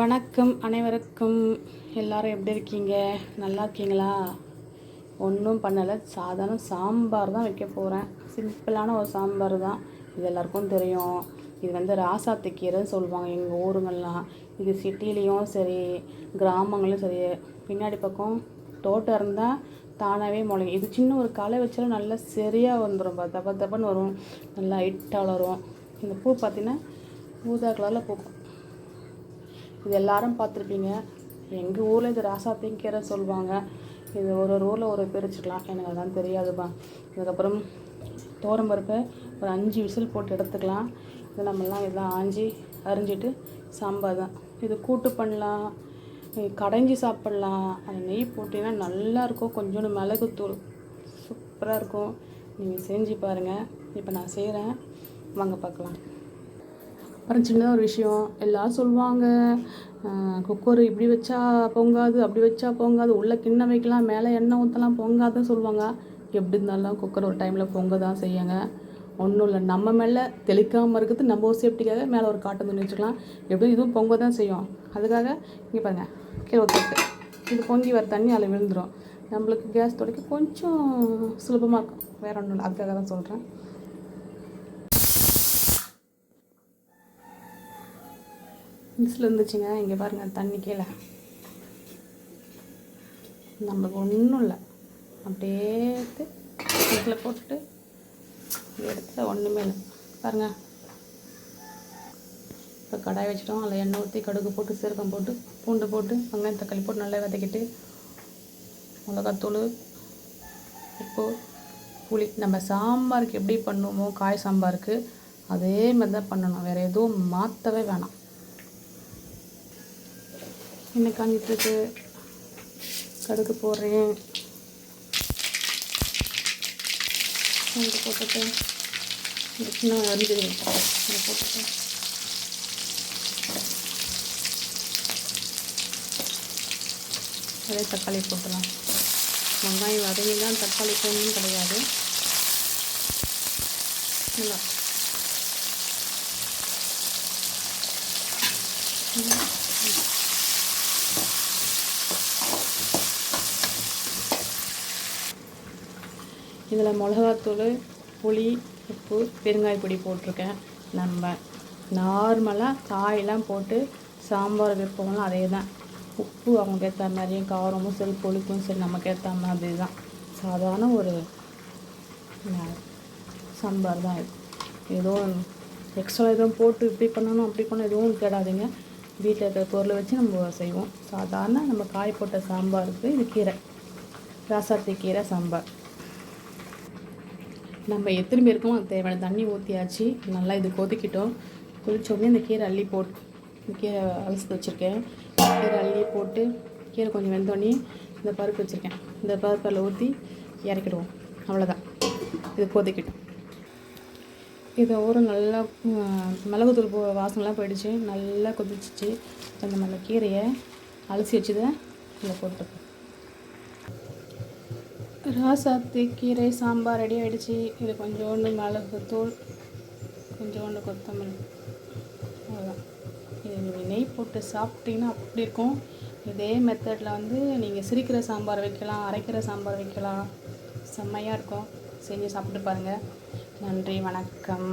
வணக்கம் அனைவருக்கும். எல்லாரும் எப்படி இருக்கீங்க? நல்லா இருக்கீங்களா? ஒன்றும் பண்ணலை, சாதாரண சாம்பார் தான் வைக்க போகிறேன். சிம்பிளான ஒரு சாம்பார் தான். இது எல்லாருக்கும் தெரியும். இது ராசாத்தி கீரைன்னு சொல்லுவாங்க எங்கள் ஊருங்கள்லாம். இது சிட்டிலேயும் சரி, கிராமங்களும் சரி, பின்னாடி பக்கம் தோட்டம் இருந்தால் தானாகவே முளைக்கும். இது சின்ன ஒரு களை வச்சாலும் நல்லா சரியாக வந்துடும். தப்ப தப்பன்னு வரும், நல்லா ஹைட்டாக வளரும். இந்த பூ பார்த்திங்கன்னா ஊதா கலரில் பூக்கும். இது எல்லாரும் பார்த்துருப்பீங்க. எங்கள் ஊரில் இது ராசாத்தி கீரை சொல்லுவாங்க. இது ஒரு ஊரில் ஒரு பேர் வச்சுக்கலாம், எனக்கு அதெல்லாம் தெரியாதுப்பா. அதுக்கப்புறம் பருப்பை ஒரு 5 விசில் போட்டு எடுத்துக்கலாம். இது நம்மலாம் இதெல்லாம் ஆஞ்சி அரிஞ்சிட்டு சாம்பார் தான். இது கூட்டு பண்ணலாம், கடைஞ்சி சாப்பிட்லாம். அது நெய் போட்டிங்கன்னா நல்லாயிருக்கும். கொஞ்சோண்டு மிளகுத்தூள் சூப்பராக இருக்கும். நீங்கள் செஞ்சு பாருங்கள். இப்போ நான் செய்கிறேன், வாங்க பார்க்கலாம். அப்புறம் சின்னதாக ஒரு விஷயம், எல்லோரும் சொல்லுவாங்க குக்கர் இப்படி வச்சா பொங்காது, அப்படி வச்சா பொங்காது, உள்ளே கிண்ண வைக்கலாம், மேலே எண்ணெய் ஊற்றலாம், பொங்காதுன்னு சொல்லுவாங்க. எப்படி இருந்தாலும் குக்கர் ஒரு டைமில் பொங்க தான் செய்யுங்க. ஒன்றும் இல்லை, நம்ம மேலே தெளிக்காமல் இருக்கிறது நம்ம ஒரு சேஃப்டிக்காக மேலே ஒரு காட்டன் துணி வச்சுக்கலாம். எப்படியும் இதுவும் பொங்க தான் செய்யும். அதுக்காக இங்கே பாருங்கள், கீழே ஊற்றிட்டு இது பொங்கி வர தண்ணி அதில் விழுந்துடும். நம்மளுக்கு கேஸ் துடைக்க கொஞ்சம் சுலபமாக இருக்கும். வேறு ஒன்றும் இல்லை, அதுக்காக தான் சொல்கிறேன். மிக்ஸில் இருந்துச்சுங்க. இங்கே பாருங்கள், தண்ணி கீழே நம்மளுக்கு ஒன்றும் இல்லை. அப்படியே மிக்ஸில் போட்டுட்டு எடுத்து ஒன்றுமே இல்லை பாருங்கள். இப்போ கடாய் வச்சிட்டோம், அதில் எண்ணெய் ஊற்றி கடுகு போட்டு சீரகம் போட்டு பூண்டு போட்டு வெங்காயம் தக்காளி போட்டு நல்லா வதக்கிட்டு மிளகாத்தூள் உப்பு புளி நம்ம சாம்பாருக்கு எப்படி பண்ணுவோமோ காய் சாம்பாருக்கு அதே மாதிரி தான் பண்ணணும். வேறு எதுவும் மாற்றவே வேணாம். எண்ணெய் காஞ்சிட்டு கடுகு போடுறேன். பூண்டு போட்டுட்டு சின்ன அரிஞ்சு அதை போட்டுட்டு அதே தக்காளி போட்டுடலாம். வெங்காயம் வதங்கி தான் தக்காளி போடணும்னு கிடையாது. நல்லா இதில் மிளகாத்தூள், புளி, உப்பு, பெருங்காய பொடி போட்டிருக்கேன். நம்ம நார்மலாக காயெல்லாம் போட்டு சாம்பார் வைப்போம்லாம் அதே தான். உப்பு அவங்களுக்கு ஏற்ற மாதிரியும், காரமும் சரி புளிப்பும் சரி நமக்கு ஏற்ற மாதிரி தான். சாதாரண ஒரு சாம்பார் தான் இது. ஏதோ எக்ஸ்ட்ரா எதுவும் போட்டு இப்படி பண்ணணும் அப்படி பண்ணணும் எதுவும் கேடாதுங்க. வீட்டில் இருக்கிற பொருளை வச்சு நம்ம செய்வோம். சாதாரண நம்ம காய் போட்ட சாம்பாருக்கு இது கீரை, ராசாத்தி கீரை சாம்பார். நம்ம எத்தனை பேருக்கும் அது தேவையான தண்ணி ஊற்றியாச்சு. நல்லா இது கொதிக்கிட்டோம். கொதிச்சோடனே இந்த கீரை அள்ளி போட்டு, இந்த கீரை அலசி வச்சுருக்கேன். கீரை அள்ளி போட்டு கீரை கொஞ்சம் வெந்தோடனே இந்த பருப்பு வச்சுருக்கேன், இந்த பருப்பில் ஊற்றி இறக்கிடுவோம். அவ்வளோதான், இது கொதிக்கிட்டோம். இதை நல்லா மிளகுத்தூள் வாசனைலாம் போயிடுச்சு. நல்லா கொதிச்சிச்சு. அந்த கீரையை அலசி வச்சுதை இதில் போட்டுப்போம். ராசாத்தி கீரை சாம்பார் ரெடி ஆகிடுச்சு. இது கொஞ்சோண்டு மிளகுத்தூள், கொஞ்சோண்டு கொத்தமல்லி, அவ்வளோதான். இது நெய் போட்டு சாப்பிட்டீங்கன்னா அப்படி இருக்கும். இதே மெத்தடில் நீங்கள் சிரிக்கிற சாம்பார் வைக்கலாம், அரைக்கிற சாம்பார் வைக்கலாம். செம்மையாக இருக்கும். செஞ்சு சாப்பிட்டு பாருங்கள். நன்றி, வணக்கம்.